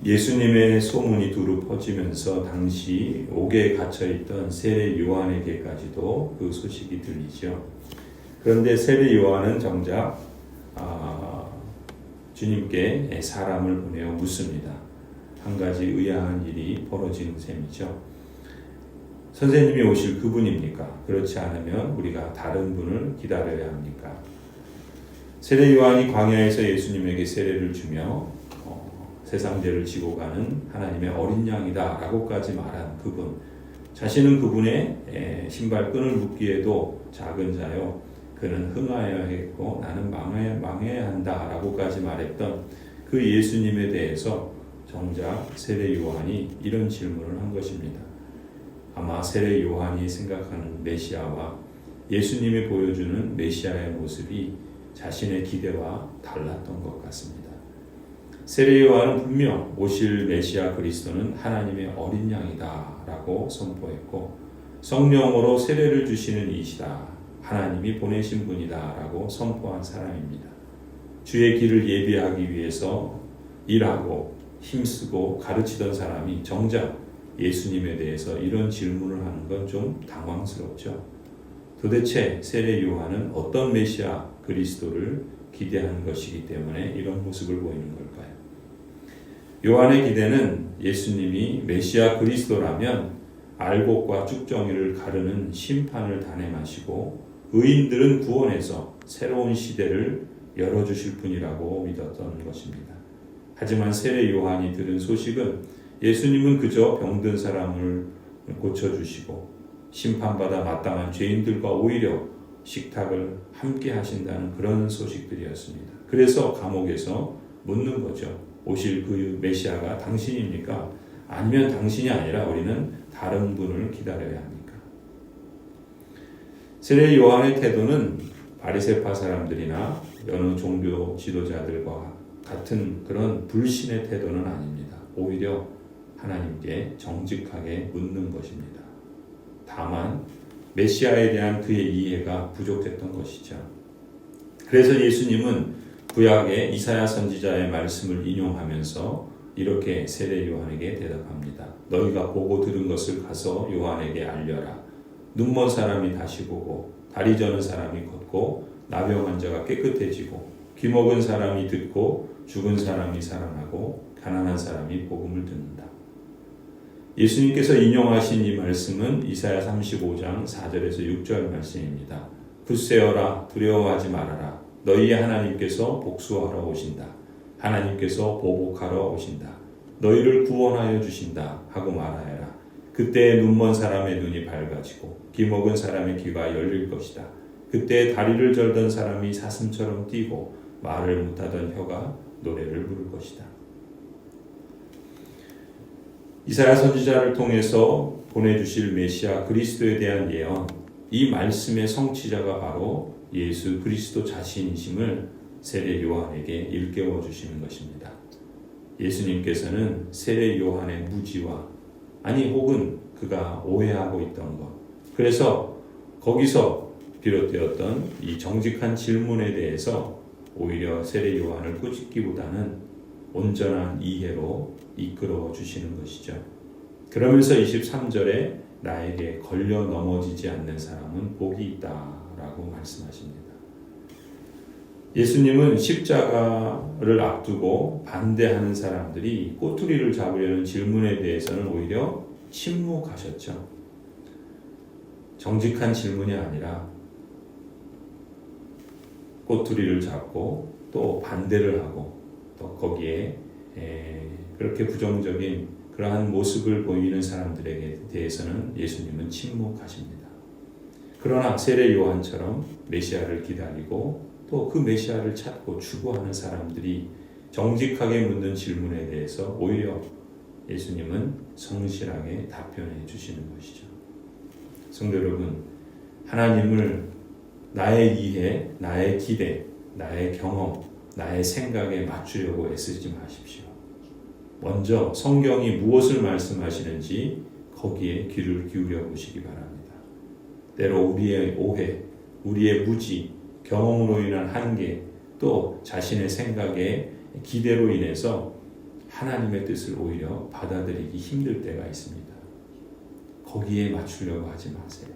예수님의 소문이 두루 퍼지면서 당시 옥에 갇혀있던 세례 요한에게까지도 그 소식이 들리죠. 그런데 세례 요한은 정작 주님께 사람을 보내어 묻습니다. 한 가지 의아한 일이 벌어지는 셈이죠. 선생님이 오실 그분입니까? 그렇지 않으면 우리가 다른 분을 기다려야 합니까? 세례 요한이 광야에서 예수님에게 세례를 주며 세상 죄를 지고 가는 하나님의 어린 양이다 라고까지 말한 그분, 자신은 그분의 신발끈을 묶기에도 작은 자요, 그는 흥하여야 했고 나는 망해야 한다 라고까지 말했던 그 예수님에 대해서 정작 세례 요한이 이런 질문을 한 것입니다. 아마 세례 요한이 생각하는 메시아와 예수님이 보여주는 메시아의 모습이 자신의 기대와 달랐던 것 같습니다. 세례 요한은 분명 오실 메시아 그리스도는 하나님의 어린 양이다 라고 선포했고, 성령으로 세례를 주시는 이시다, 하나님이 보내신 분이다 라고 선포한 사람입니다. 주의 길을 예비하기 위해서 일하고 힘쓰고 가르치던 사람이 정작 예수님에 대해서 이런 질문을 하는 건 좀 당황스럽죠. 도대체 세례 요한은 어떤 메시아 그리스도를 기대하는 것이기 때문에 이런 모습을 보이는 걸까요? 요한의 기대는 예수님이 메시아 그리스도라면 알곡과 쭉정이를 가르는 심판을 단행하시고 의인들은 구원해서 새로운 시대를 열어주실 분이라고 믿었던 것입니다. 하지만 세례 요한이 들은 소식은 예수님은 그저 병든 사람을 고쳐주시고 심판받아 마땅한 죄인들과 오히려 식탁을 함께 하신다는 그런 소식들이었습니다. 그래서 감옥에서 묻는 거죠. 오실 그 메시아가 당신입니까? 아니면 당신이 아니라 우리는 다른 분을 기다려야 합니까? 세례 요한의 태도는 바리새파 사람들이나 여느 종교 지도자들과 같은 그런 불신의 태도는 아닙니다. 오히려 하나님께 정직하게 묻는 것입니다. 다만 메시아에 대한 그의 이해가 부족했던 것이죠. 그래서 예수님은 구약의 이사야 선지자의 말씀을 인용하면서 이렇게 세례 요한에게 대답합니다. 너희가 보고 들은 것을 가서 요한에게 알려라. 눈먼 사람이 다시 보고 다리 저는 사람이 걷고 나병 환자가 깨끗해지고 귀 먹은 사람이 듣고 죽은 사람이 살아나고 가난한 사람이 복음을 듣는다. 예수님께서 인용하신 이 말씀은 이사야 35장 4절에서 6절 말씀입니다. 굳세어라, 두려워하지 말아라. 너희의 하나님께서 복수하러 오신다. 하나님께서 보복하러 오신다. 너희를 구원하여 주신다 하고 말하여라. 그때 눈먼 사람의 눈이 밝아지고 귀 먹은 사람의 귀가 열릴 것이다. 그때 다리를 절던 사람이 사슴처럼 뛰고 말을 못하던 혀가 노래를 부를 것이다. 이사야 선지자를 통해서 보내주실 메시아 그리스도에 대한 예언, 이 말씀의 성취자가 바로 예수 그리스도 자신이심을 세례 요한에게 일깨워 주시는 것입니다. 예수님께서는 세례 요한의 무지와 혹은 그가 오해하고 있던 것, 그래서 거기서 비롯되었던 이 정직한 질문에 대해서 오히려 세례 요한을 꾸짖기보다는 온전한 이해로 이끌어 주시는 것이죠. 그러면서 23절에 나에게 걸려 넘어지지 않는 사람은 복이 있다라고 말씀하십니다. 예수님은 십자가를 앞두고 반대하는 사람들이 꼬투리를 잡으려는 질문에 대해서는 오히려 침묵하셨죠. 정직한 질문이 아니라 꼬투리를 잡고 또 반대를 하고 또 거기에 그렇게 부정적인 그러한 모습을 보이는 사람들에게 대해서는 예수님은 침묵하십니다. 그러나 세례 요한처럼 메시아를 기다리고 또 그 메시아를 찾고 추구하는 사람들이 정직하게 묻는 질문에 대해서 오히려 예수님은 성실하게 답변해 주시는 것이죠. 성도 여러분, 하나님을 나의 이해, 나의 기대, 나의 경험, 나의 생각에 맞추려고 애쓰지 마십시오. 먼저 성경이 무엇을 말씀하시는지 거기에 귀를 기울여 보시기 바랍니다. 때로 우리의 오해, 우리의 무지, 경험으로 인한 한계, 또 자신의 생각의 기대로 인해서 하나님의 뜻을 오히려 받아들이기 힘들 때가 있습니다. 거기에 맞추려고 하지 마세요.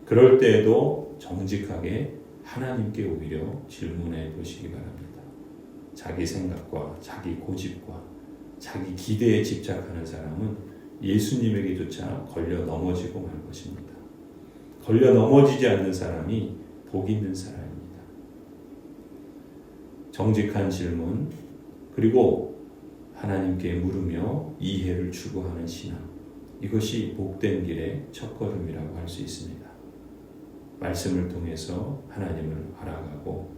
그럴 때에도 정직하게 하나님께 오히려 질문해 보시기 바랍니다. 자기 생각과 자기 고집과 자기 기대에 집착하는 사람은 예수님에게조차 걸려 넘어지고 말 것입니다. 걸려 넘어지지 않는 사람이 복 있는 사람입니다. 정직한 질문, 그리고 하나님께 물으며 이해를 추구하는 신앙, 이것이 복된 길의 첫걸음이라고 할 수 있습니다. 말씀을 통해서 하나님을 알아가고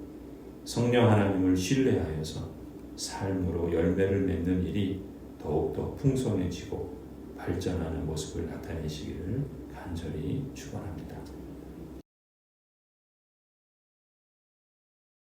성령 하나님을 신뢰하여서 삶으로 열매를 맺는 일이 더욱더 풍성해지고 발전하는 모습을 나타내시기를 간절히 축원합니다.